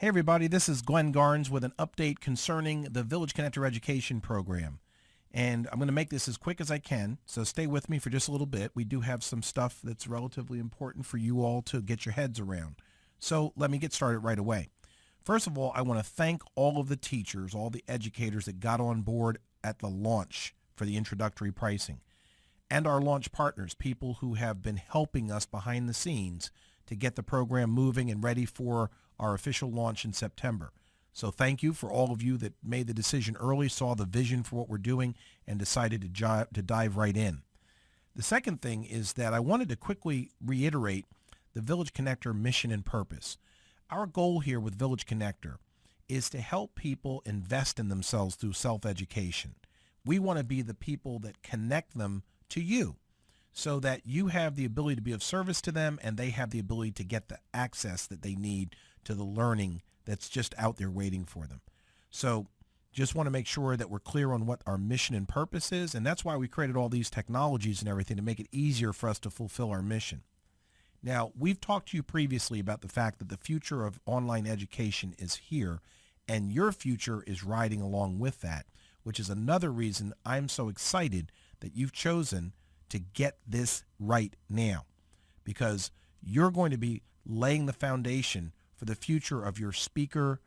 Hey everybody, this is Glenn Garnes with an update concerning the Village Connector Education Program. And I'm going to make this as quick as I can, so stay with me for just a little bit. We do have some stuff that's relatively important for you all to get your heads around. So let me get started right away. First of all, I want to thank all of the teachers, all the educators that got on board at the launch for the introductory pricing, and our launch partners, people who have been helping us behind the scenes to get the program moving and ready for our official launch in September. So thank you for all of you that made the decision early, saw the vision for what we're doing, and decided to dive right in. The second thing is that I wanted to quickly reiterate the Village Connector mission and purpose. Our goal here with Village Connector is to help people invest in themselves through self-education. We want to be the people that connect them to you, so that you have the ability to be of service to them and they have the ability to get the access that they need to the learning that's just out there waiting for them. So just want to make sure that we're clear on what our mission and purpose is, and that's why we created all these technologies and everything to make it easier for us to fulfill our mission. Now, we've talked to you previously about the fact that the future of online education is here, and your future is riding along with that, which is another reason I'm so excited that you've chosen to get this right now, because you're going to be laying the foundation for the future of your speaker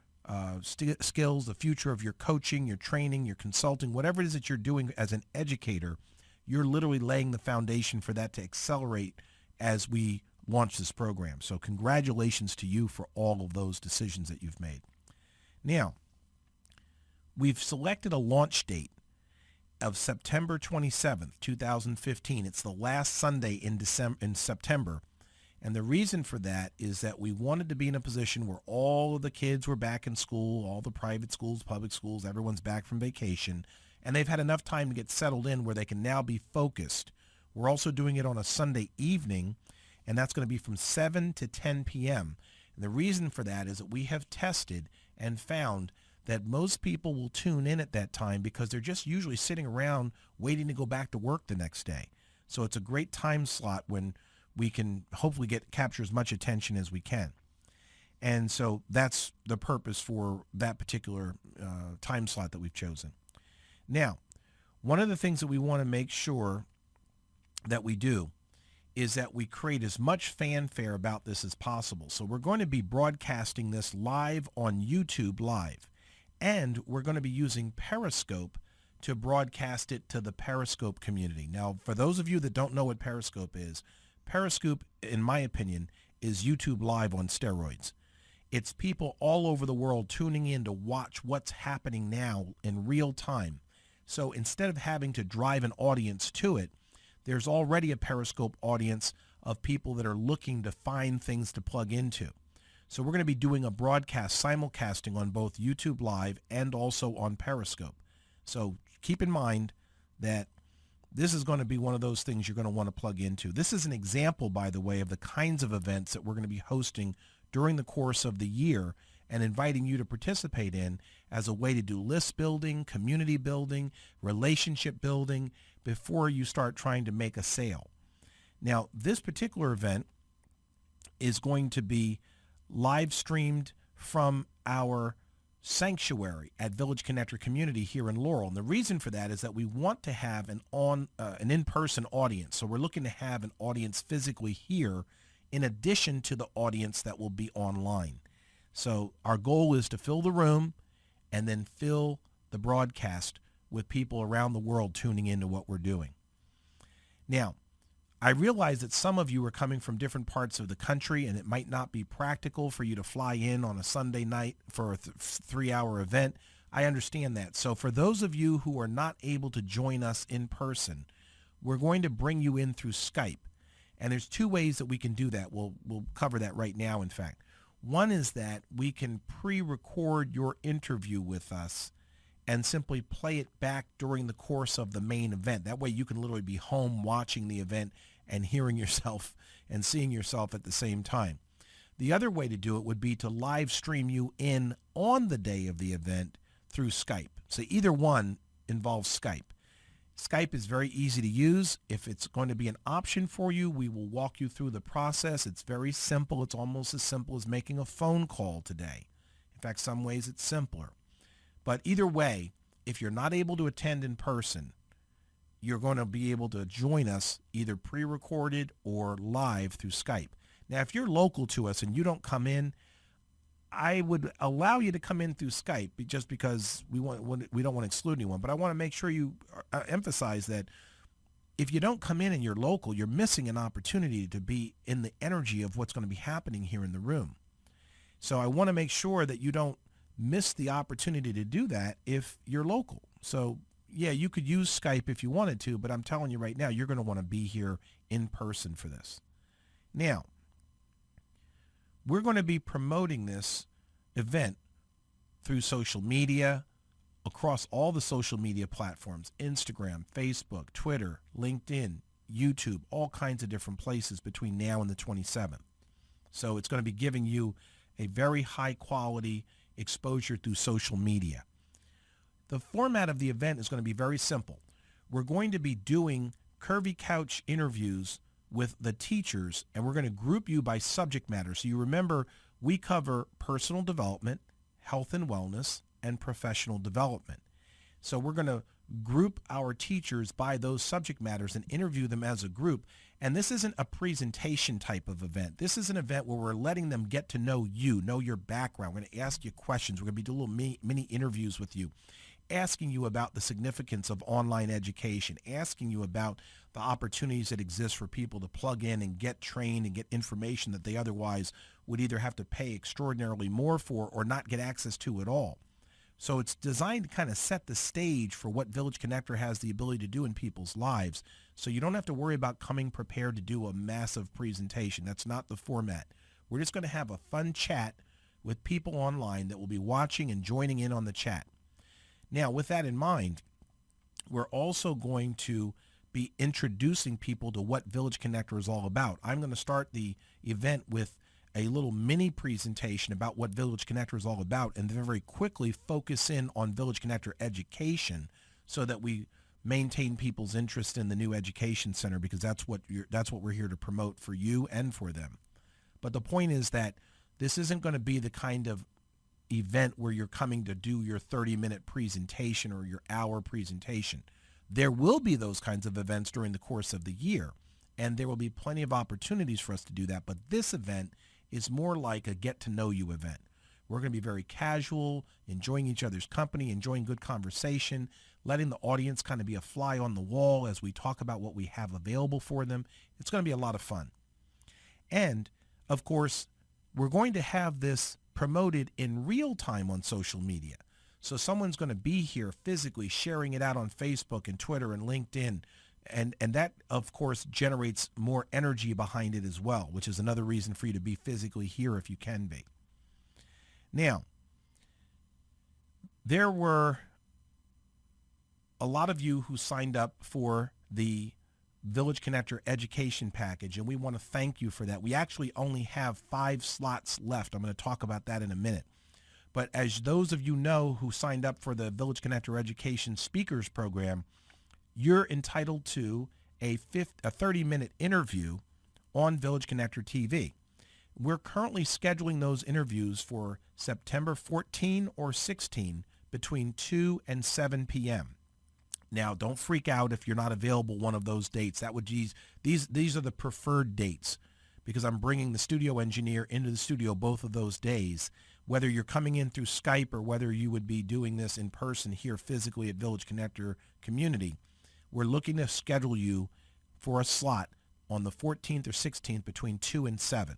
skills, the future of your coaching, your training, your consulting, whatever it is that you're doing as an educator. You're literally laying the foundation for that to accelerate as we launch this program. So congratulations to you for all of those decisions that you've made. Now, we've selected a launch date of September 27th, 2015. It's the last Sunday in September. And the reason for that is that we wanted to be in a position where all of the kids were back in school, all the private schools, public schools, everyone's back from vacation, and they've had enough time to get settled in where they can now be focused. We're also doing it on a Sunday evening, and that's going to be from 7 to 10 p.m. And the reason for that is that we have tested and found that most people will tune in at that time because they're just usually sitting around waiting to go back to work the next day. So it's a great time slot when we can hopefully capture as much attention as we can. And so that's the purpose for that particular time slot that we've chosen. Now, one of the things that we want to make sure that we do is that we create as much fanfare about this as possible. So we're going to be broadcasting this live on YouTube Live. And we're going to be using Periscope to broadcast it to the Periscope community. Now, for those of you that don't know what Periscope, in my opinion, is YouTube Live on steroids. It's people all over the world tuning in to watch what's happening now in real time. So instead of having to drive an audience to it, there's already a Periscope audience of people that are looking to find things to plug into. So we're going to be doing a broadcast, simulcasting on both YouTube Live and also on Periscope. So keep in mind that this is going to be one of those things you're going to want to plug into. This is an example, by the way, of the kinds of events that we're going to be hosting during the course of the year and inviting you to participate in as a way to do list building, community building, relationship building before you start trying to make a sale. Now, this particular event is going to be live streamed from our sanctuary at Village Connector Community here in Laurel. And the reason for that is that we want to have an in-person audience. So we're looking to have an audience physically here in addition to the audience that will be online. So our goal is to fill the room and then fill the broadcast with people around the world tuning into what we're doing. Now, I realize that some of you are coming from different parts of the country and it might not be practical for you to fly in on a Sunday night for a 3-hour event. I understand that. So for those of you who are not able to join us in person, we're going to bring you in through Skype. And there's two ways that we can do that. We'll cover that right now, in fact. One is that we can pre-record your interview with us and simply play it back during the course of the main event. That way you can literally be home watching the event and hearing yourself and seeing yourself at the same time. The other way to do it would be to live stream you in on the day of the event through Skype. So either one involves Skype. Skype is very easy to use. If it's going to be an option for you, we will walk you through the process. It's very simple. It's almost as simple as making a phone call today. In fact, some ways it's simpler. But either way, if you're not able to attend in person, you're going to be able to join us either pre-recorded or live through Skype. Now, if you're local to us and you don't come in, I would allow you to come in through Skype just because we don't want to exclude anyone. But I want to make sure you emphasize that if you don't come in and you're local, you're missing an opportunity to be in the energy of what's going to be happening here in the room. So I want to make sure that you don't miss the opportunity to do that if you're local. So yeah, you could use Skype if you wanted to, but I'm telling you right now, you're going to want to be here in person for this. Now, we're going to be promoting this event through social media, across all the social media platforms, Instagram, Facebook, Twitter, LinkedIn, YouTube, all kinds of different places between now and the 27th. So it's going to be giving you a very high quality exposure through social media. The format of the event is going to be very simple. We're going to be doing Curvy Couch interviews with the teachers, and we're going to group you by subject matter. So you remember, we cover personal development, health and wellness, and professional development. So we're going to group our teachers by those subject matters and interview them as a group. And this isn't a presentation type of event. This is an event where we're letting them get to know you, know your background. We're going to ask you questions. We're going to be doing little mini interviews with you, asking you about the significance of online education, asking you about the opportunities that exist for people to plug in and get trained and get information that they otherwise would either have to pay extraordinarily more for or not get access to at all. So it's designed to kind of set the stage for what Village Connector has the ability to do in people's lives. So you don't have to worry about coming prepared to do a massive presentation. That's not the format. We're just going to have a fun chat with people online that will be watching and joining in on the chat. Now, with that in mind, we're also going to be introducing people to what Village Connector is all about. I'm going to start the event with a little mini presentation about what Village Connector is all about, and then very quickly focus in on Village Connector education so that we maintain people's interest in the new education center, because that's what we're here to promote for you and for them. But the point is that this isn't going to be the kind of event where you're coming to do your 30-minute presentation or your hour presentation. There will be those kinds of events during the course of the year, and there will be plenty of opportunities for us to do that. But this event is more like a get-to-know-you event. We're going to be very casual, enjoying each other's company, enjoying good conversation, letting the audience kind of be a fly on the wall as we talk about what we have available for them. It's going to be a lot of fun. And, of course, we're going to have this promoted in real time on social media. So someone's going to be here physically sharing it out on Facebook and Twitter and LinkedIn. And that, of course, generates more energy behind it as well, which is another reason for you to be physically here if you can be. Now, there were a lot of you who signed up for the Village Connector education package, and we want to thank you for that. We actually only have 5 slots left. I'm going to talk about that in a minute. But as those of you know who signed up for the Village Connector Education Speakers Program, you're entitled to a 30-minute interview on Village Connector TV. We're currently scheduling those interviews for September 14 or 16 between 2 and 7 p.m. Now, don't freak out if you're not available one of those dates. These are the preferred dates, because I'm bringing the studio engineer into the studio both of those days. Whether you're coming in through Skype or whether you would be doing this in person here physically at Village Connector Community, we're looking to schedule you for a slot on the 14th or 16th between 2 and 7.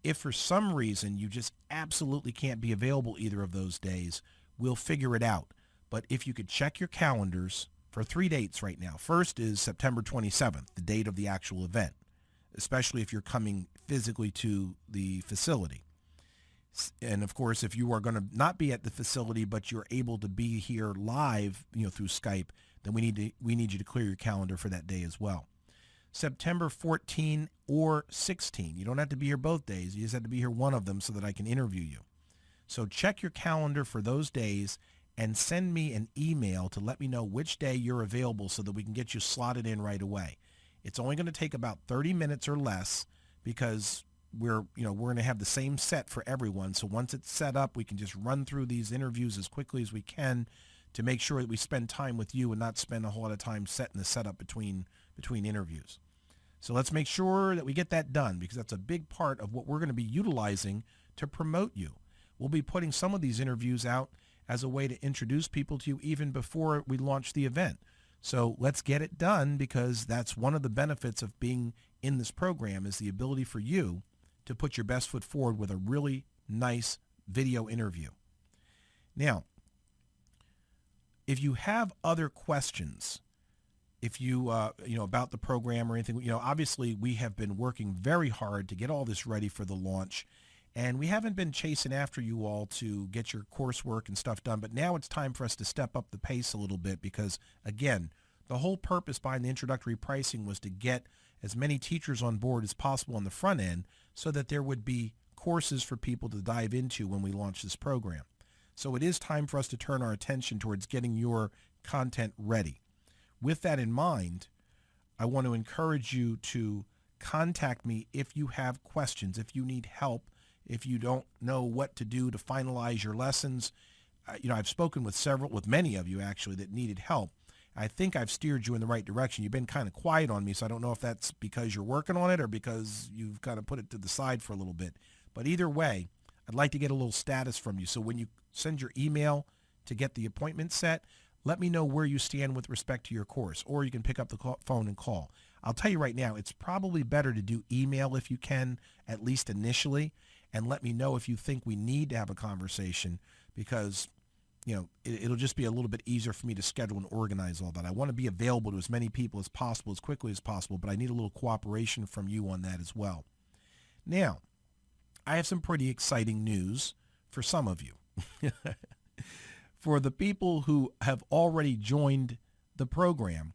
If for some reason you just absolutely can't be available either of those days, we'll figure it out. But if you could check your calendars for 3 dates right now. First is September 27th, the date of the actual event, especially if you're coming physically to the facility. And of course, if you are going to not be at the facility, but you're able to be here live, through Skype, then we need you to clear your calendar for that day as well. September 14 or 16. You don't have to be here both days. You just have to be here one of them so that I can interview you. So check your calendar for those days and send me an email to let me know which day you're available so that we can get you slotted in right away. It's only going to take about 30 minutes or less, because we're going to have the same set for everyone. So once it's set up, we can just run through these interviews as quickly as we can to make sure that we spend time with you and not spend a whole lot of time setting the setup between interviews. So let's make sure that we get that done, because that's a big part of what we're going to be utilizing to promote you. We'll be putting some of these interviews out as a way to introduce people to you even before we launch the event. So let's get it done, because that's one of the benefits of being in this program, is the ability for you to put your best foot forward with a really nice video interview. Now, if you have other questions, if you, about the program or anything, obviously we have been working very hard to get all this ready for the launch, and we haven't been chasing after you all to get your coursework and stuff done, but now it's time for us to step up the pace a little bit, because again, the whole purpose behind the introductory pricing was to get as many teachers on board as possible on the front end so that there would be courses for people to dive into when we launch this program. So it is time for us to turn our attention towards getting your content ready. With that in mind, I want to encourage you to contact me if you have questions, if you need help, if you don't know what to do to finalize your lessons. I've spoken with many of you actually that needed help. I think I've steered you in the right direction. You've been kind of quiet on me, so I don't know if that's because you're working on it or because you've kind of put it to the side for a little bit. But either way, I'd like to get a little status from you. So when you send your email to get the appointment set, let me know where you stand with respect to your course, or you can pick up the phone and call. I'll tell you right now, it's probably better to do email if you can, at least initially, and let me know if you think we need to have a conversation, because it'll just be a little bit easier for me to schedule and organize all that. I want to be available to as many people as possible, as quickly as possible, but I need a little cooperation from you on that as well. Now, I have some pretty exciting news for some of you. For the people who have already joined the program,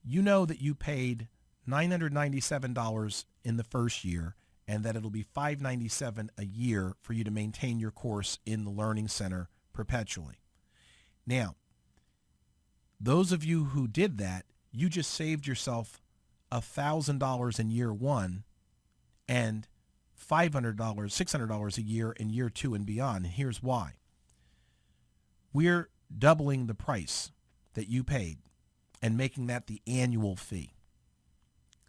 you know that you paid $997 in the first year, and that it'll be $597 a year for you to maintain your course in the Learning Center perpetually. Now, those of you who did that, you just saved yourself $1,000 in year one and $500, $600 a year in year two and beyond. And here's why. We're doubling the price that you paid and making that the annual fee.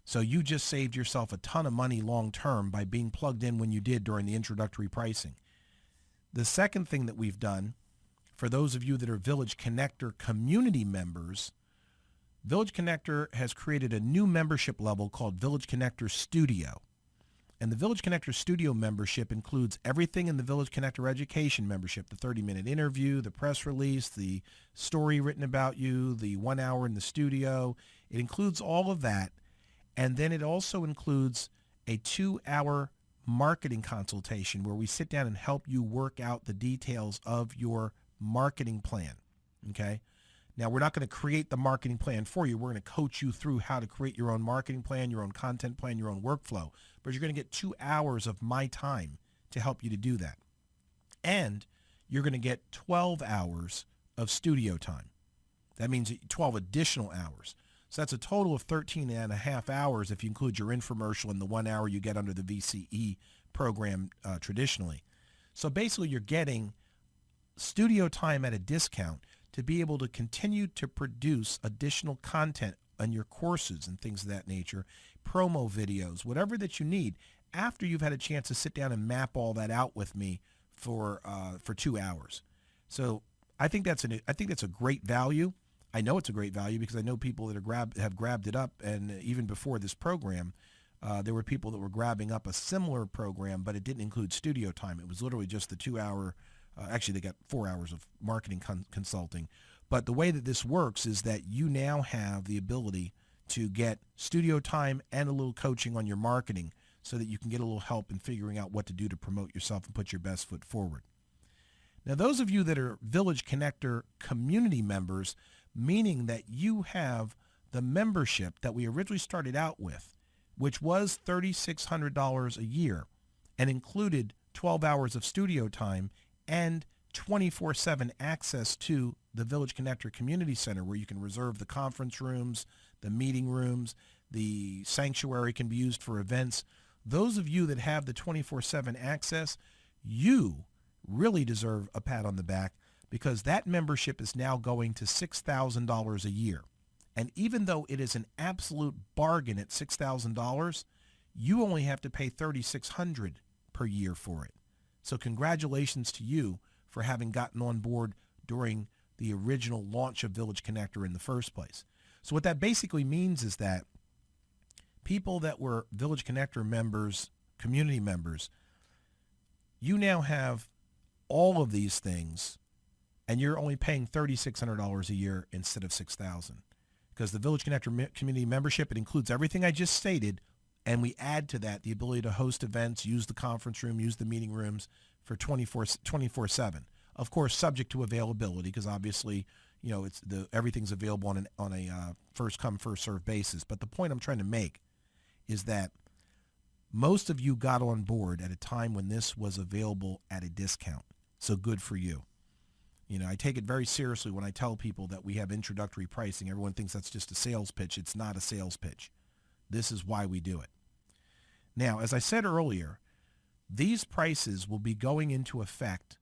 So you just saved yourself a ton of money long term by being plugged in when you did during the introductory pricing. The second thing that we've done, for those of you that are Village Connector community members, Village Connector has created a new membership level called Village Connector Studio. And the Village Connector Studio membership includes everything in the Village Connector Education membership: the 30-minute interview, the press release, the story written about you, the 1 hour in the studio. It includes all of that. And then it also includes a 2-hour marketing consultation where we sit down and help you work out the details of your marketing plan. Okay? Now, we're not going to create the marketing plan for you. We're going to coach you through how to create your own marketing plan, your own content plan, your own workflow. But you're going to get 2 hours of my time to help you to do that. And you're going to get 12 hours of studio time. That means 12 additional hours. So that's a total of 13 and a half hours if you include your infomercial and the 1 hour you get under the VCE program traditionally. So basically you're getting studio time at a discount to be able to continue to produce additional content on your courses and things of that nature, promo videos, whatever that you need, after you've had a chance to sit down and map all that out with me for 2 hours. So I think that's a great value. I know it's a great value because I know people that have grabbed it up, and even before this program, there were people that were grabbing up a similar program, but it didn't include studio time. It was literally just the 2 hour. Actually, they got 4 hours of marketing consulting. But the way that this works is that you now have the ability to get studio time and a little coaching on your marketing so that you can get a little help in figuring out what to do to promote yourself and put your best foot forward. Now, those of you that are Village Connector community members, meaning that you have the membership that we originally started out with, which was $3,600 a year and included 12 hours of studio time and 24/7 access to the Village Connector Community Center, where you can reserve the conference rooms, the meeting rooms, the sanctuary can be used for events. Those of you that have the 24/7 access, you really deserve a pat on the back because that membership is now going to $6,000 a year. And even though it is an absolute bargain at $6,000, you only have to pay $3,600 per year for it. So congratulations to you for having gotten on board during the original launch of Village Connector in the first place. So what that basically means is that people that were Village Connector members, community members, you now have all of these things, and you're only paying $3,600 a year instead of $6,000. Because the Village Connector community membership, it includes everything I just stated, and we add to that the ability to host events, use the conference room, use the meeting rooms for 24/7. Of course, subject to availability, because obviously, everything's available on a first come first served basis. But the point I'm trying to make is that most of you got on board at a time when this was available at a discount. So good for you. I take it very seriously when I tell people that we have introductory pricing. Everyone thinks that's just a sales pitch. It's not a sales pitch. This is why we do it. Now, as I said earlier, these prices will be going into effect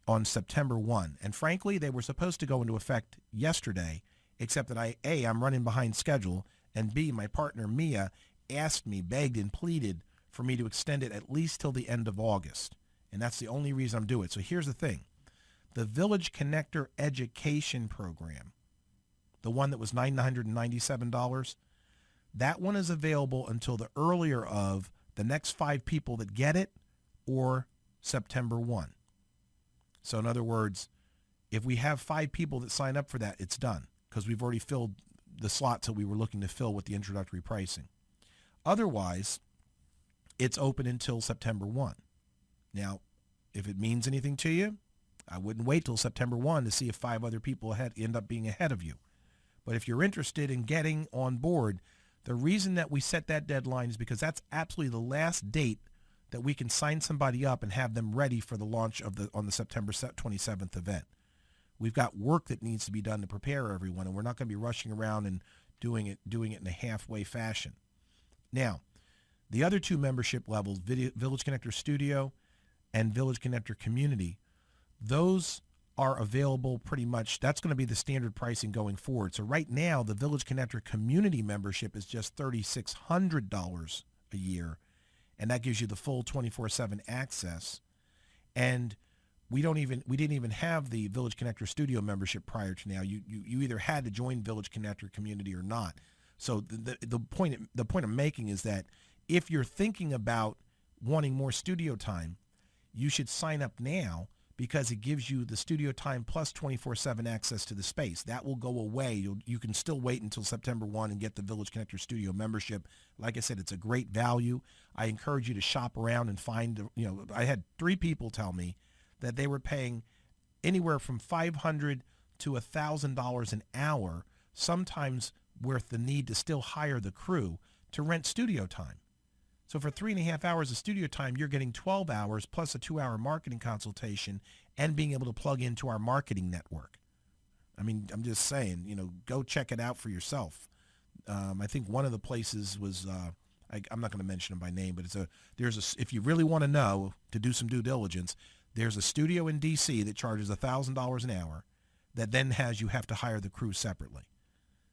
on September 1. And frankly, they were supposed to go into effect yesterday, except that I'm running behind schedule, and B, my partner Mia asked me, begged and pleaded for me to extend it at least till the end of August. And that's the only reason I'm doing it. So here's the thing. The Village Connector Education Program, the one that was $997, that one is available until the earlier of the next 5 people that get it or September 1. So in other words, if we have 5 people that sign up for that, it's done because we've already filled the slots that we were looking to fill with the introductory pricing. Otherwise, it's open until September 1. Now, if it means anything to you, I wouldn't wait till September 1 to see if 5 other people end up being ahead of you. But if you're interested in getting on board, the reason that we set that deadline is because that's absolutely the last date that we can sign somebody up and have them ready for the launch on the September 27th event. We've got work that needs to be done to prepare everyone, and we're not going to be rushing around and doing it in a halfway fashion. Now, the other 2 membership levels, Village Connector Studio and Village Connector Community, those are available pretty much. That's going to be the standard pricing going forward. So right now, the Village Connector Community membership is just $3,600 a year, and that gives you the full 24/7 access. And we didn't even have the Village Connector Studio membership prior to now. You either had to join Village Connector Community or not. So the point I'm making is that if you're thinking about wanting more studio time, you should sign up now, because it gives you the studio time plus 24/7 access to the space. That will go away. You can still wait until September 1 and get the Village Connector Studio membership. Like I said, it's a great value. I encourage you to shop around and find, I had 3 people tell me that they were paying anywhere from $500 to $1,000 an hour, sometimes worth the need to still hire the crew to rent studio time. So for 3.5 hours of studio time, you're getting 12 hours plus a 2-hour marketing consultation and being able to plug into our marketing network. I mean, I'm just saying, go check it out for yourself. I think one of the places was, I'm not going to mention them by name, but if you really want to know, to do some due diligence, there's a studio in DC that charges $1,000 an hour that then you have to hire the crew separately.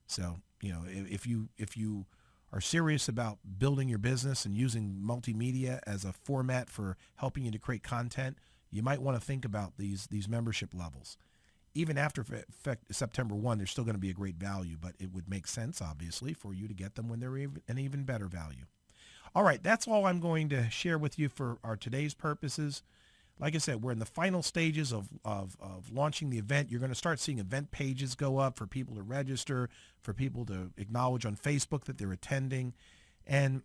So, if you are serious about building your business and using multimedia as a format for helping you to create content, you might want to think about these membership levels. Even after September 1, they're still going to be a great value, but it would make sense, obviously, for you to get them when they're an even better value. All right, that's all I'm going to share with you for our today's purposes. Like I said, we're in the final stages of launching the event. You're going to start seeing event pages go up for people to register, for people to acknowledge on Facebook that they're attending. And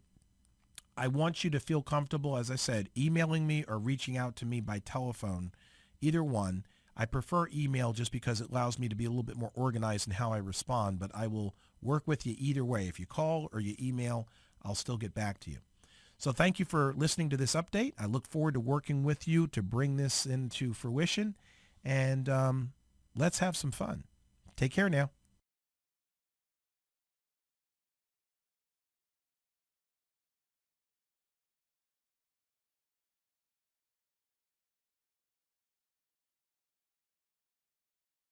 I want you to feel comfortable, as I said, emailing me or reaching out to me by telephone, either one. I prefer email just because it allows me to be a little bit more organized in how I respond, but I will work with you either way. If you call or you email, I'll still get back to you. So thank you for listening to this update. I look forward to working with you to bring this into fruition, and let's have some fun. Take care now.